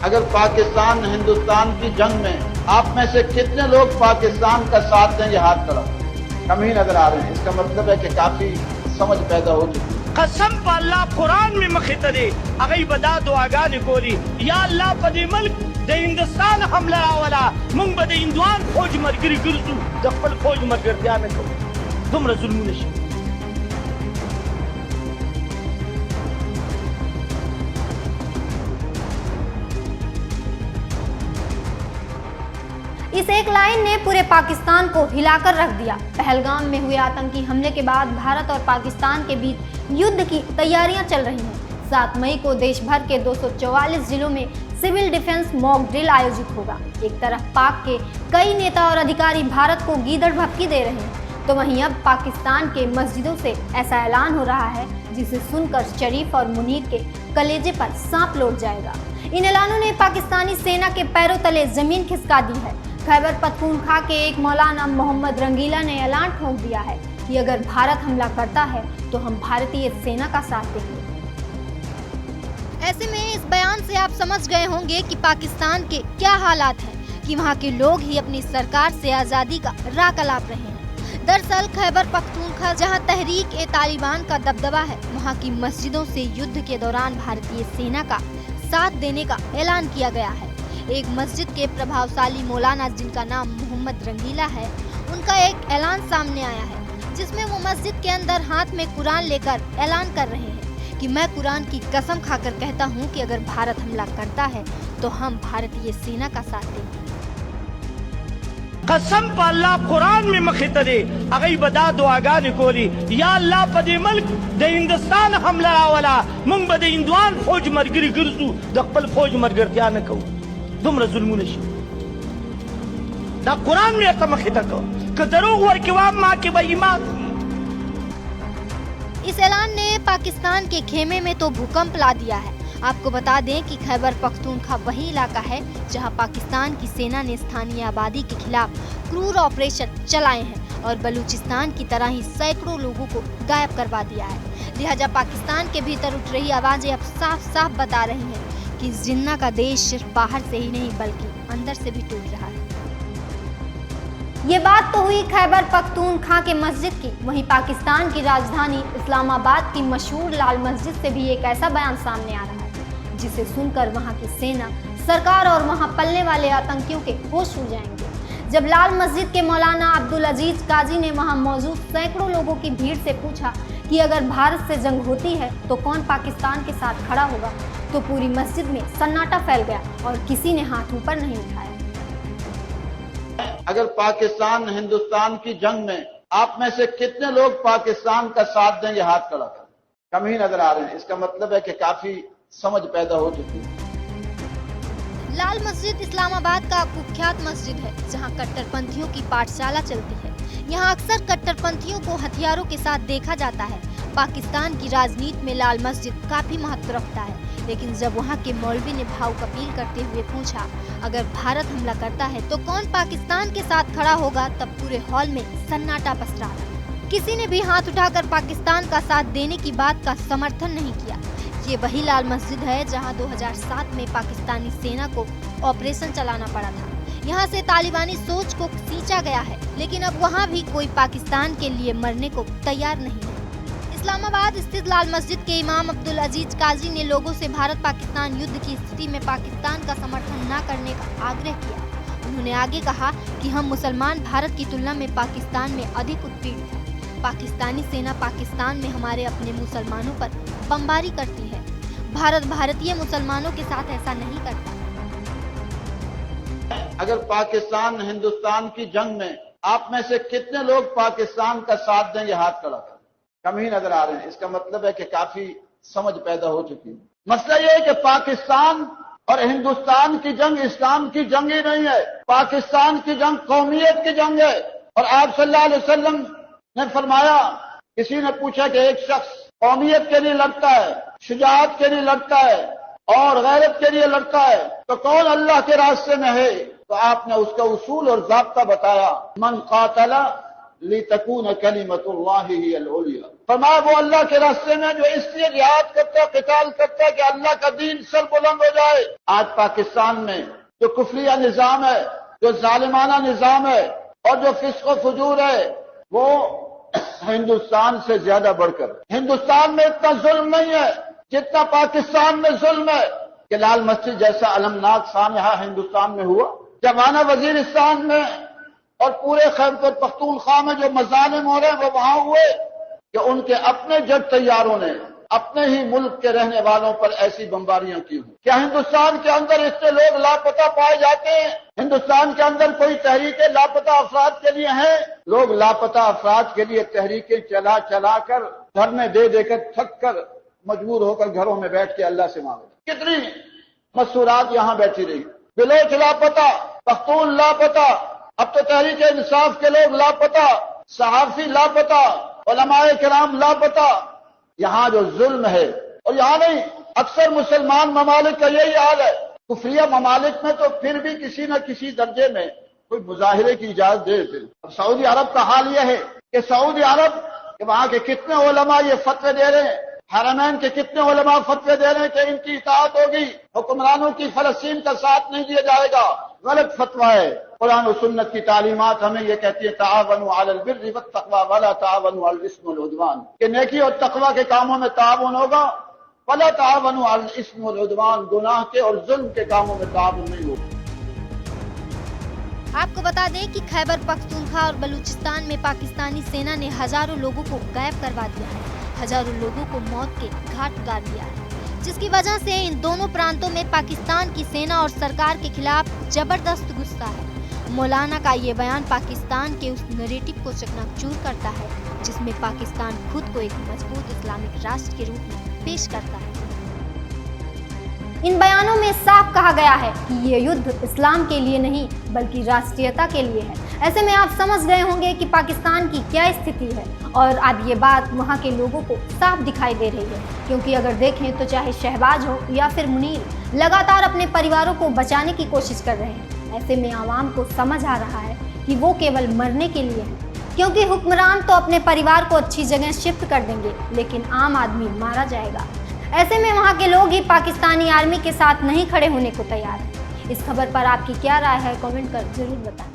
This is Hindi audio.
अगर पाकिस्तान हिंदुस्तान की जंग में आप में से कितने लोग पाकिस्तान का साथ देंगे, हाथ खड़ा। कम ही नजर आ रहे हैं। इसका मतलब है कि काफी समझ पैदा हो चुकी है। कसम पर अल्लाह कुरान में मखतरे अगई बदा दुआगा निकोली या अल्लाह पदे मुल्क दे हिंदुस्तान हमला वाला मुंग बदे इंदवान फौज मरगिरी गिरसू दफल फौज मरगर दिया में को तुम जुल्म नशी। इस एक लाइन ने पूरे पाकिस्तान को हिलाकर रख दिया। पहलगाम में हुए आतंकी हमले के बाद भारत और पाकिस्तान के बीच युद्ध की तैयारियां चल रही हैं। 7 मई को देश भर के 244 जिलों में सिविल डिफेंस मॉक ड्रिल आयोजित होगा। एक तरफ पाक के कई नेता और अधिकारी भारत को गीदड़ भभकी दे रहे हैं, तो वहीं अब पाकिस्तान के मस्जिदों से ऐसा ऐलान हो रहा है जिसे सुनकर शरीफ और मुनीर के कलेजे पर सांप लौट जाएगा। इन ऐलानों ने पाकिस्तानी सेना के पैरों तले जमीन खिसका दी है। खैबर पख्तूनख्वा के एक मौलाना मोहम्मद रंगीला ने ऐलान ठोक दिया है कि अगर भारत हमला करता है तो हम भारतीय सेना का साथ देंगे। ऐसे में इस बयान से आप समझ गए होंगे कि पाकिस्तान के क्या हालात हैं कि वहाँ के लोग ही अपनी सरकार से आज़ादी का राह कलाप रहे हैं। दरअसल खैबर पख्तूनख्वा जहाँ तहरीक ए तालिबान का दबदबा है, वहाँ की मस्जिदों से युद्ध के दौरान भारतीय सेना का साथ देने का ऐलान किया गया है। एक मस्जिद के प्रभावशाली मौलाना जिनका नाम मोहम्मद रंगीला है, उनका एक ऐलान सामने आया है जिसमें वो मस्जिद के अंदर हाथ में कुरान लेकर ऐलान कर रहे हैं कि मैं कुरान की कसम खाकर कहता हूँ कि अगर भारत हमला करता है तो हम भारतीय सेना का साथ देंगे। कसम पर अल्लाह कुरान में मखतरे अगई बदा दुआगा निकोली या अल्लाह पदे मुल्क दे हिंदुस्तान हमला वाला मुंग बदे इंदवान फौज मरगिरी गिरसू दफल फौज मरगर दिया में को तुम जुल्म नशी। दा कुरान में ऐसा मखतर को कदरों वर के वाम माँ के बेईमान। इस ऐलान ने पाकिस्तान के खेमे में तो भूकंप ला दिया है। आपको बता दें कि खैबर पख्तूनख्वा वही इलाका है जहां पाकिस्तान की सेना ने स्थानीय आबादी के खिलाफ क्रूर ऑपरेशन चलाए हैं और बलूचिस्तान की तरह ही सैकड़ों लोगों को गायब करवा दिया है। लिहाजा पाकिस्तान के भीतर उठ रही आवाजें अब साफ साफ बता रही हैं कि जिन्ना का देश सिर्फ बाहर से ही नहीं बल्कि अंदर से भी टूट रहा है। ये बात तो हुई खैबर पख्तूनख्वा के मस्जिद की। वहीं पाकिस्तान की राजधानी इस्लामाबाद की मशहूर लाल मस्जिद से भी एक ऐसा बयान सामने आ रहा है जिसे सुनकर वहां की सेना, सरकार और वहां पलने वाले आतंकियों के होश उड़ जाएंगे। जब लाल मस्जिद के मौलाना अब्दुल अजीज काजी ने वहां मौजूद सैकड़ों लोगों की भीड़ से पूछा कि अगर भारत से जंग होती है तो कौन पाकिस्तान के साथ खड़ा होगा, तो पूरी मस्जिद में सन्नाटा फैल गया और किसी ने हाथ ऊपर नहीं उठाया। अगर पाकिस्तान हिंदुस्तान की जंग में आप में से कितने लोग पाकिस्तान का साथ देंगे, हाथ खड़ा कर। कम ही नजर आ रहे हैं। इसका मतलब है कि काफी समझ पैदा हो चुकी है। लाल मस्जिद इस्लामाबाद का कुख्यात मस्जिद है जहां कट्टरपंथियों की पाठशाला चलती है। यहां अक्सर कट्टरपंथियों को हथियारों के साथ देखा जाता है। पाकिस्तान की राजनीति में लाल मस्जिद काफी महत्व रखता है, लेकिन जब वहां के मौलवी ने भावुक अपील करते हुए पूछा अगर भारत हमला करता है तो कौन पाकिस्तान के साथ खड़ा होगा, तब पूरे हॉल में सन्नाटा पसरा। किसी ने भी हाथ उठाकर पाकिस्तान का साथ देने की बात का समर्थन नहीं किया। ये वही लाल मस्जिद है जहां 2007 में पाकिस्तानी सेना को ऑपरेशन चलाना पड़ा था। यहाँ से तालिबानी सोच को सींचा गया है, लेकिन अब वहाँ भी कोई पाकिस्तान के लिए मरने को तैयार नहीं है। इस्लामाबाद स्थित लाल मस्जिद के इमाम अब्दुल अजीज काजी ने लोगों से भारत पाकिस्तान युद्ध की स्थिति में पाकिस्तान का समर्थन न करने का आग्रह किया। उन्होंने आगे कहा कि हम मुसलमान भारत की तुलना में पाकिस्तान में अधिक उत्पीड़ित हैं। पाकिस्तानी सेना पाकिस्तान में हमारे अपने मुसलमानों पर बमबारी करती है। भारत भारतीय मुसलमानों के साथ ऐसा नहीं करता। अगर पाकिस्तान हिंदुस्तान की जंग में आप में से कितने लोग पाकिस्तान का साथ देंगे, हाथ खड़ा कर। कम ही नजर आ रहे हैं। इसका मतलब है कि काफी समझ पैदा हो चुकी है। मसला यह है कि पाकिस्तान और हिंदुस्तान की जंग इस्लाम की जंग ही नहीं है। पाकिस्तान की जंग कौमियत की जंग है। और आप सल्लल्लाहु अलैहि वसल्लम ने फरमाया, किसी ने पूछा कि एक शख्स कौमियत के लिए लड़ता है, शुजाअत के लिए लड़ता है और गैरत के लिए लड़ता है, तो कौन अल्लाह के रास्ते में है? तो आपने उसका उसूल और ज़ाब्ता बताया, मन क़ातला लितकून कलिमतुल्लाहि हियल उलिया। फरमाया वो अल्लाह के रास्ते में जो इसलिए जिहाद करता है, क़िताल करता है कि अल्लाह का दीन सरबुलंद हो जाए। आज पाकिस्तान में जो कुफरिया निजाम है, जो जालिमाना निजाम है और जो फिस्क व फुजूर है, वो हिंदुस्तान से ज्यादा बढ़कर, हिंदुस्तान में इतना जुल्म नहीं है जितना पाकिस्तान में जुल्म है कि लाल मस्जिद जैसा अलमनाक सानहा हिंदुस्तान में हुआ। जमाना वजीरिस्तान में और पूरे खैबर पख्तूनख्वा में जो मजालिम हो रहे हैं वो वहां हुए कि उनके अपने जेट तैयारों ने अपने ही मुल्क के रहने वालों पर ऐसी बमबारियां की हुई। क्या हिंदुस्तान के अंदर इतने लोग लापता पाए जाते हैं? हिंदुस्तान के अंदर कोई तहरीकें लापता अफराद के लिए हैं? लोग लापता अफराद के लिए तहरीकें चला चला कर, धरने दे देकर थक कर मजबूर होकर घरों में बैठ के अल्लाह से मांगे। कितनी मसूरात यहां बैठी रही। बिलोच लापता, पख्तून लापता, अब तो तहरीक इंसाफ के लोग लापता, सहाफी लापता, उलमाए किराम लापता। यहां जो जुल्म है, और यहां नहीं, अक्सर मुसलमान ममालिक का यही हाल है। कुफरिया ममालिक में तो फिर भी किसी न किसी दर्जे में कोई मुजाहिरे की इजाजत दे देते। अब सऊदी अरब का हाल यह है कि सऊदी अरब के वहां के कितने उलमा ये फतवे दे रहे हैं, हरमैन के कितने उलमा फतवे दे रहे हैं कि इनकी इताअत होगी, हुक्मरानों की फलस्तीन का साथ नहीं दिया जाएगा। गलत फतवा है। कुरान और सुन्नत की तालीमात हमें यह कहती है तावनु अलल बिर्रि वत्तक़वा वला तावनु अलल इस्मि वल उद्वान, कि नेकी और तकवा के कामों में ताउन होगा, वला तावनु अलल इस्मि वल उद्वान, गुनाह के और जुल्म के कामों में ताउन नहीं होगा। आपको बता दें कि खैबर पख्तूनख्वा और बलूचिस्तान में पाकिस्तानी सेना ने हजारों लोगों को गायब करवा दिया है, हजारों लोगों को मौत के घाट उतार दिया है, जिसकी वजह से इन दोनों प्रांतों में पाकिस्तान की सेना और सरकार के खिलाफ जबरदस्त गुस्सा है। मौलाना का ये बयान पाकिस्तान के उस नैरेटिव को चकनाचूर करता है जिसमें पाकिस्तान खुद को एक मजबूत इस्लामिक राष्ट्र के रूप में पेश करता है। इन बयानों में साफ कहा गया है कि ये युद्ध इस्लाम के लिए नहीं बल्कि राष्ट्रीयता के लिए है। ऐसे में आप समझ गए होंगे कि पाकिस्तान की क्या स्थिति है, और अब ये बात वहाँ के लोगों को साफ दिखाई दे रही है, क्योंकि अगर देखें तो चाहे शहबाज हो या फिर मुनीर लगातार अपने परिवारों को बचाने की कोशिश कर रहे हैं। ऐसे में आवाम को समझ आ रहा है कि वो केवल मरने के लिए है, क्योंकि हुक्मरान तो अपने परिवार को अच्छी जगह शिफ्ट कर देंगे लेकिन आम आदमी मारा जाएगा। ऐसे में वहाँ के लोग ही पाकिस्तानी आर्मी के साथ नहीं खड़े होने को तैयार हैं। इस खबर पर आपकी क्या राय है, कमेंट कर जरूर बताएं।